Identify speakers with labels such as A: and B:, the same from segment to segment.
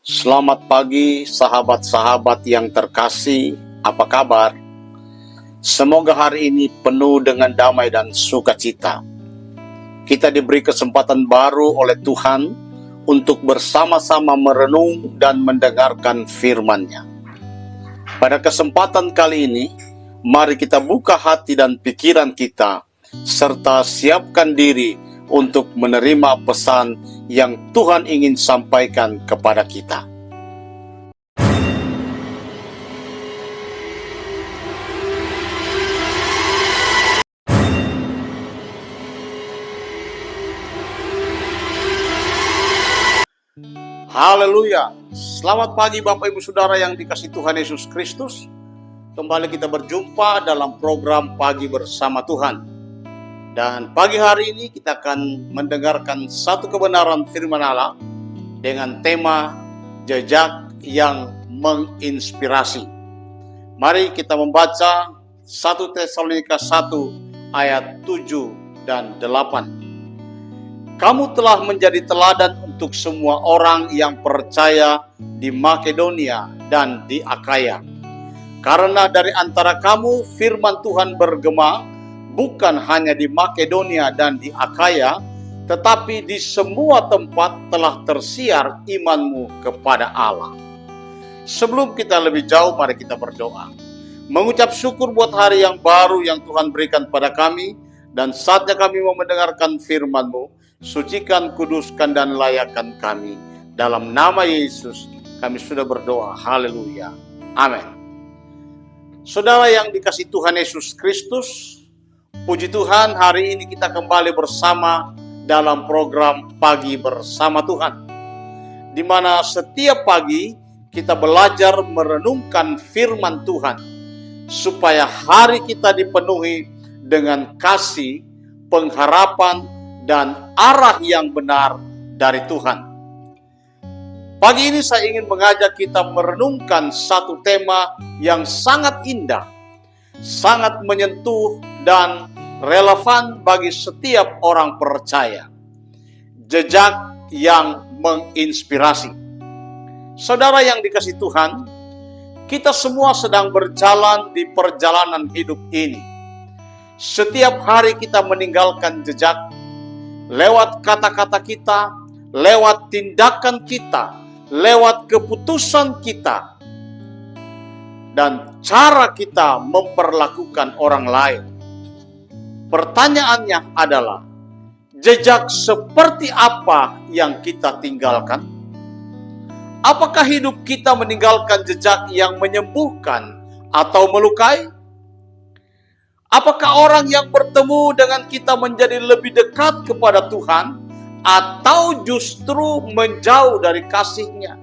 A: Selamat pagi sahabat-sahabat yang terkasih, apa kabar? Semoga hari ini penuh dengan damai dan sukacita. Kita diberi kesempatan baru oleh Tuhan untuk bersama-sama merenung dan mendengarkan firman-Nya. Pada kesempatan kali ini, mari kita buka hati dan pikiran kita, serta siapkan diri untuk menerima pesan yang Tuhan ingin sampaikan kepada kita. Haleluya. Selamat pagi Bapak Ibu Saudara yang dikasihi Tuhan Yesus Kristus. Kembali kita berjumpa dalam program Pagi Bersama Tuhan. Dan pagi hari ini kita akan mendengarkan satu kebenaran firman Allah dengan tema jejak yang menginspirasi. Mari kita membaca 1 Tesalonika 1 ayat 7 dan 8. Kamu telah menjadi teladan untuk semua orang yang percaya di Makedonia dan di Akaya. Karena dari antara kamu firman Tuhan bergema bukan hanya di Makedonia dan di Akaya, tetapi di semua tempat telah tersiar imanmu kepada Allah. Sebelum kita lebih jauh, mari kita berdoa. Mengucap syukur buat hari yang baru yang Tuhan berikan pada kami, dan saatnya kami mau mendengarkan firman-Mu. Sucikan, kuduskan, dan layakkan kami. Dalam nama Yesus kami sudah berdoa. Haleluya. Amin. Saudara yang dikasihi Tuhan Yesus Kristus, puji Tuhan, hari ini kita kembali bersama dalam program Pagi Bersama Tuhan, di mana setiap pagi kita belajar merenungkan firman Tuhan, supaya hari kita dipenuhi dengan kasih, pengharapan, dan arah yang benar dari Tuhan. Pagi ini saya ingin mengajak kita merenungkan satu tema yang sangat indah, sangat menyentuh dan relevan bagi setiap orang percaya. Jejak yang menginspirasi. Saudara yang dikasihi Tuhan, kita semua sedang berjalan di perjalanan hidup ini. Setiap hari kita meninggalkan jejak lewat kata-kata kita, lewat tindakan kita, lewat keputusan kita, dan cara kita memperlakukan orang lain. Pertanyaannya adalah, jejak seperti apa yang kita tinggalkan? Apakah hidup kita meninggalkan jejak yang menyembuhkan atau melukai? Apakah orang yang bertemu dengan kita menjadi lebih dekat kepada Tuhan, atau justru menjauh dari kasih-Nya?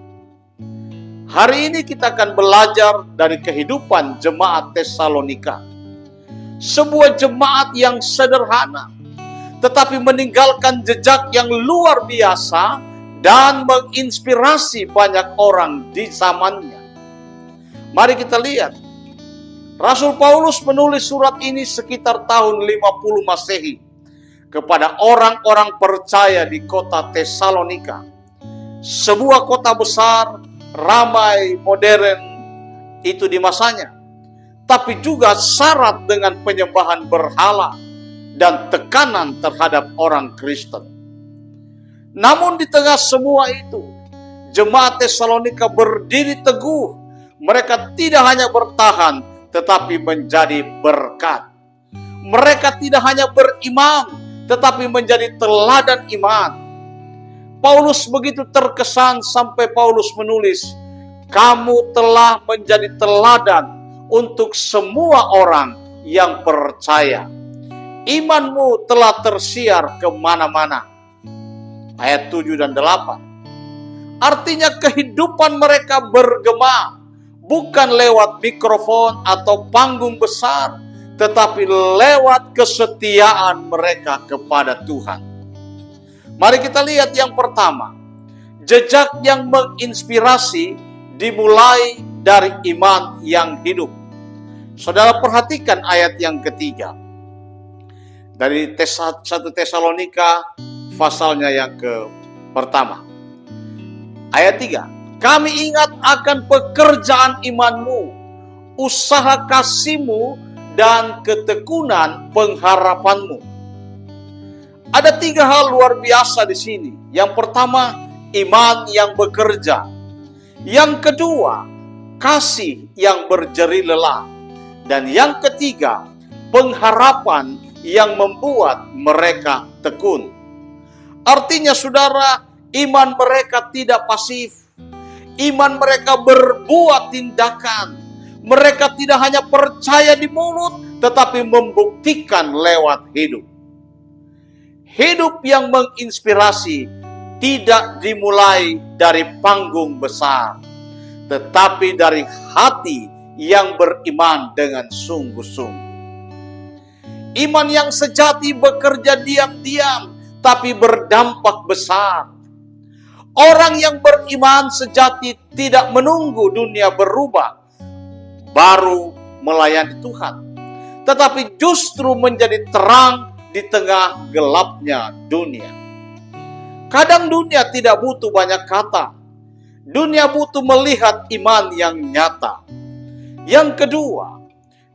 A: Hari ini kita akan belajar dari kehidupan jemaat Tesalonika. Sebuah jemaat yang sederhana, tetapi meninggalkan jejak yang luar biasa dan menginspirasi banyak orang di zamannya. Mari kita lihat. Rasul Paulus menulis surat ini sekitar tahun 50 Masehi kepada orang-orang percaya di kota Tesalonika. Sebuah kota besar, ramai, modern itu di masanya, tapi juga syarat dengan penyembahan berhala dan tekanan terhadap orang Kristen. Namun di tengah semua itu, jemaat Tesalonika berdiri teguh. Mereka tidak hanya bertahan, tetapi menjadi berkat. Mereka tidak hanya beriman, tetapi menjadi teladan iman. Paulus begitu terkesan sampai Paulus menulis, kamu telah menjadi teladan untuk semua orang yang percaya. Imanmu telah tersiar kemana-mana. Ayat 7 dan 8. Artinya kehidupan mereka bergema, bukan lewat mikrofon atau panggung besar, tetapi lewat kesetiaan mereka kepada Tuhan. Mari kita lihat yang pertama. Jejak yang menginspirasi dimulai dari iman yang hidup. Saudara perhatikan ayat yang ketiga. Dari 1 Tesalonika pasalnya yang pertama. Ayat 3. Kami ingat akan pekerjaan imanmu, usaha kasihmu, dan ketekunan pengharapanmu. Ada 3 hal luar biasa di sini. Yang pertama, iman yang bekerja. Yang kedua, kasih yang berjeri lelah. Dan yang ketiga, pengharapan yang membuat mereka tekun. Artinya saudara, iman mereka tidak pasif. Iman mereka berbuat tindakan. Mereka tidak hanya percaya di mulut, tetapi membuktikan lewat hidup. Hidup yang menginspirasi tidak dimulai dari panggung besar, tetapi dari hati yang beriman dengan sungguh-sungguh. Iman yang sejati bekerja diam-diam, tapi berdampak besar. Orang yang beriman sejati tidak menunggu dunia berubah, baru melayani Tuhan, tetapi justru menjadi terang di tengah gelapnya dunia. Kadang dunia tidak butuh banyak kata. Dunia butuh melihat iman yang nyata. Yang kedua,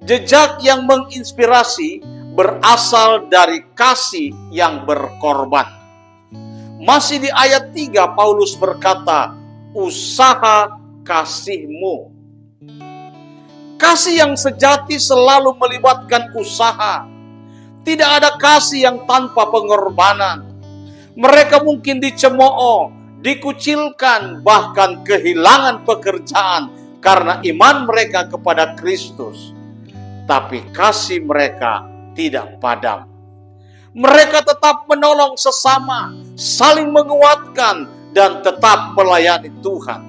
A: jejak yang menginspirasi berasal dari kasih yang berkorban. Masih di ayat 3, Paulus berkata, usaha kasihmu. Kasih yang sejati selalu melibatkan usaha. Tidak ada kasih yang tanpa pengorbanan. Mereka mungkin dicemooh, dikucilkan, bahkan kehilangan pekerjaan karena iman mereka kepada Kristus. Tapi kasih mereka tidak padam. Mereka tetap menolong sesama, saling menguatkan, dan tetap melayani Tuhan.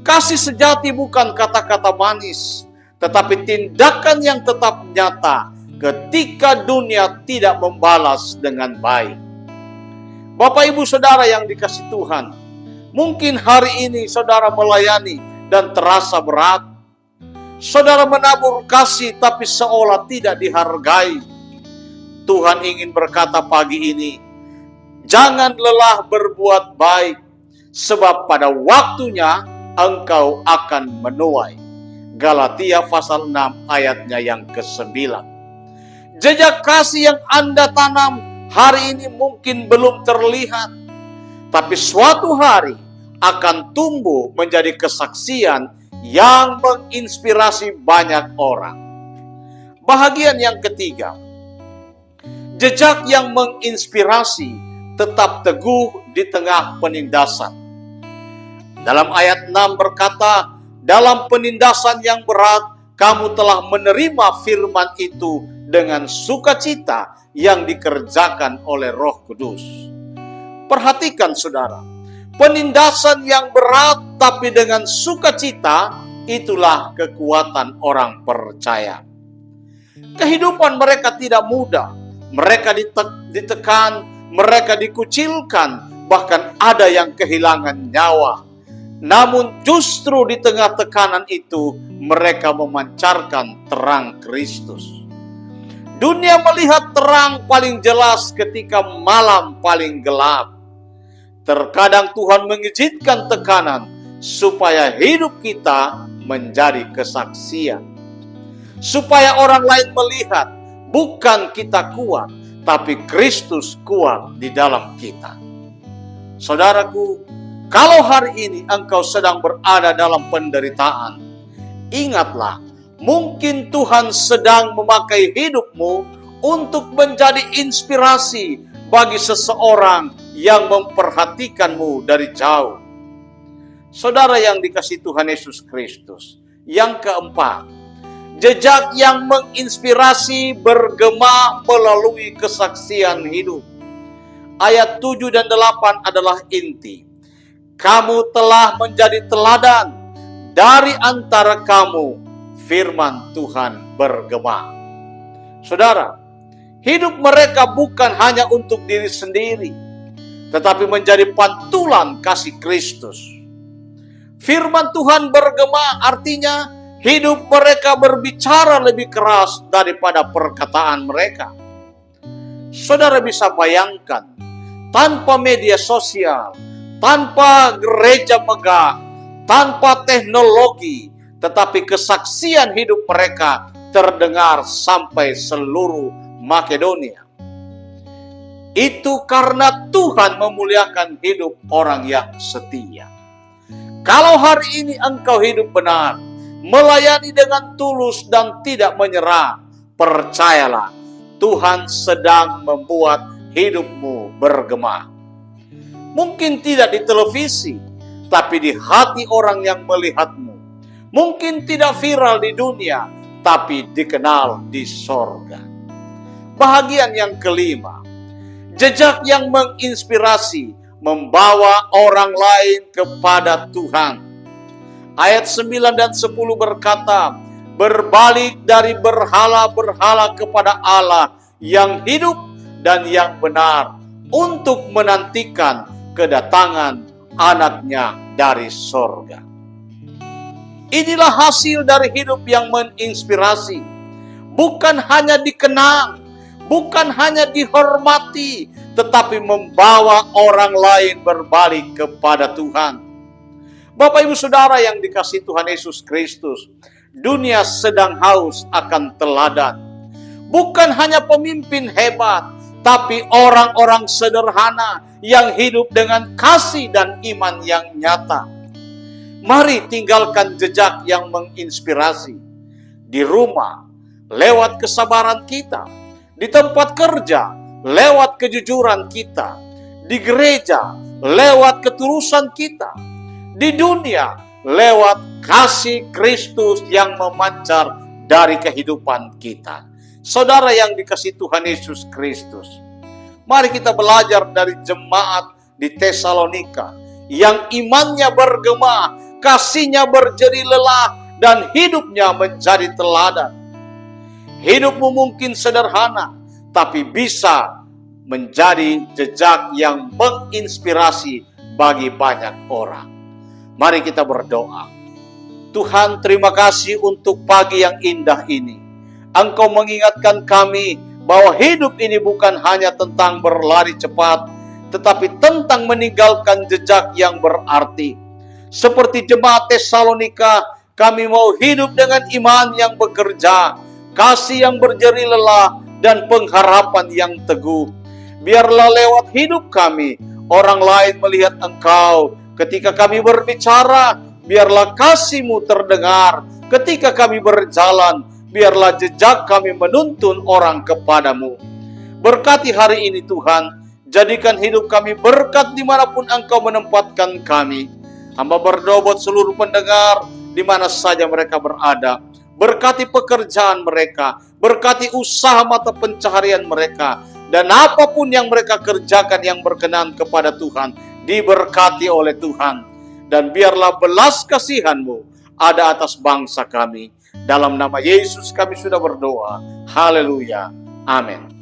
A: Kasih sejati bukan kata-kata manis, tetapi tindakan yang tetap nyata ketika dunia tidak membalas dengan baik. Bapak, Ibu, Saudara yang dikasihi Tuhan, mungkin hari ini saudara melayani dan terasa berat. Saudara menabur kasih tapi seolah tidak dihargai. Tuhan ingin berkata pagi ini, jangan lelah berbuat baik, sebab pada waktunya engkau akan menuai. Galatia pasal 6 ayatnya yang ke-9. Jejak kasih yang Anda tanam hari ini mungkin belum terlihat, tapi suatu hari akan tumbuh menjadi kesaksian yang menginspirasi banyak orang. Bahagian yang ketiga, jejak yang menginspirasi tetap teguh di tengah penindasan. Dalam ayat 6 berkata, dalam penindasan yang berat, kamu telah menerima firman itu dengan sukacita yang dikerjakan oleh Roh Kudus. Perhatikan saudara, penindasan yang berat tapi dengan sukacita, itulah kekuatan orang percaya. Kehidupan mereka tidak mudah. Mereka ditekan, mereka dikucilkan, bahkan ada yang kehilangan nyawa. Namun justru di tengah tekanan itu, mereka memancarkan terang Kristus. Dunia melihat terang paling jelas ketika malam paling gelap. Terkadang Tuhan mengizinkan tekanan supaya hidup kita menjadi kesaksian. Supaya orang lain melihat bukan kita kuat, tapi Kristus kuat di dalam kita. Saudaraku, kalau hari ini engkau sedang berada dalam penderitaan, ingatlah, mungkin Tuhan sedang memakai hidupmu untuk menjadi inspirasi bagi seseorang yang memperhatikanmu dari jauh. Saudara yang dikasihi Tuhan Yesus Kristus, yang keempat, jejak yang menginspirasi bergema melalui kesaksian hidup. Ayat 7 dan 8 adalah inti. Kamu telah menjadi teladan, dari antara kamu firman Tuhan bergema. Saudara, hidup mereka bukan hanya untuk diri sendiri, tetapi menjadi pantulan kasih Kristus. Firman Tuhan bergema artinya hidup mereka berbicara lebih keras daripada perkataan mereka. Saudara bisa bayangkan, tanpa media sosial, tanpa gereja megah, tanpa teknologi, tetapi kesaksian hidup mereka terdengar sampai seluruh Makedonia. Itu karena Tuhan memuliakan hidup orang yang setia. Kalau hari ini engkau hidup benar, melayani dengan tulus dan tidak menyerah, percayalah, Tuhan sedang membuat hidupmu bergema. Mungkin tidak di televisi, tapi di hati orang yang melihatmu. Mungkin tidak viral di dunia, tapi dikenal di sorga. Bahagian yang kelima, jejak yang menginspirasi, membawa orang lain kepada Tuhan. Ayat 9 dan 10 berkata, berbalik dari berhala-berhala kepada Allah yang hidup dan yang benar, untuk menantikan kedatangan anaknya dari sorga. Inilah hasil dari hidup yang menginspirasi. Bukan hanya dikenang, bukan hanya dihormati, tetapi membawa orang lain berbalik kepada Tuhan. Bapak Ibu Saudara yang dikasihi Tuhan Yesus Kristus, dunia sedang haus akan teladan. Bukan hanya pemimpin hebat, tapi orang-orang sederhana yang hidup dengan kasih dan iman yang nyata. Mari tinggalkan jejak yang menginspirasi. Di rumah, lewat kesabaran kita. Di tempat kerja, lewat kejujuran kita. Di gereja, lewat ketulusan kita. Di dunia, lewat kasih Kristus yang memancar dari kehidupan kita. Saudara yang dikasihi Tuhan Yesus Kristus, mari kita belajar dari jemaat di Tesalonika yang imannya bergema, kasihnya berjeri lelah, dan hidupnya menjadi teladan. Hidupmu mungkin sederhana, tapi bisa menjadi jejak yang menginspirasi bagi banyak orang. Mari kita berdoa. Tuhan, terima kasih untuk pagi yang indah ini. Engkau mengingatkan kami bahwa hidup ini bukan hanya tentang berlari cepat, tetapi tentang meninggalkan jejak yang berarti. Seperti jemaat Tesalonika, kami mau hidup dengan iman yang bekerja, kasih yang berjeri lelah, dan pengharapan yang teguh. Biarlah lewat hidup kami, orang lain melihat Engkau. Ketika kami berbicara, biarlah kasih-Mu terdengar. Ketika kami berjalan, biarlah jejak kami menuntun orang kepadamu. Berkati hari ini Tuhan, jadikan hidup kami berkat dimanapun Engkau menempatkan kami. Hamba berdoa buat seluruh pendengar, di mana saja mereka berada. Berkati pekerjaan mereka, berkati usaha mata pencaharian mereka, dan apapun yang mereka kerjakan yang berkenan kepada Tuhan, diberkati oleh Tuhan. Dan biarlah belas kasihan-Mu ada atas bangsa kami. Dalam nama Yesus kami sudah berdoa. Haleluya. Amin.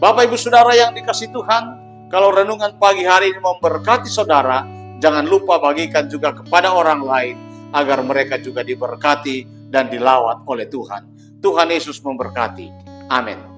A: Bapak Ibu Saudara yang dikasihi Tuhan, kalau renungan pagi hari ini memberkati saudara, jangan lupa bagikan juga kepada orang lain, agar mereka juga diberkati dan dilawat oleh Tuhan. Tuhan Yesus memberkati. Amin.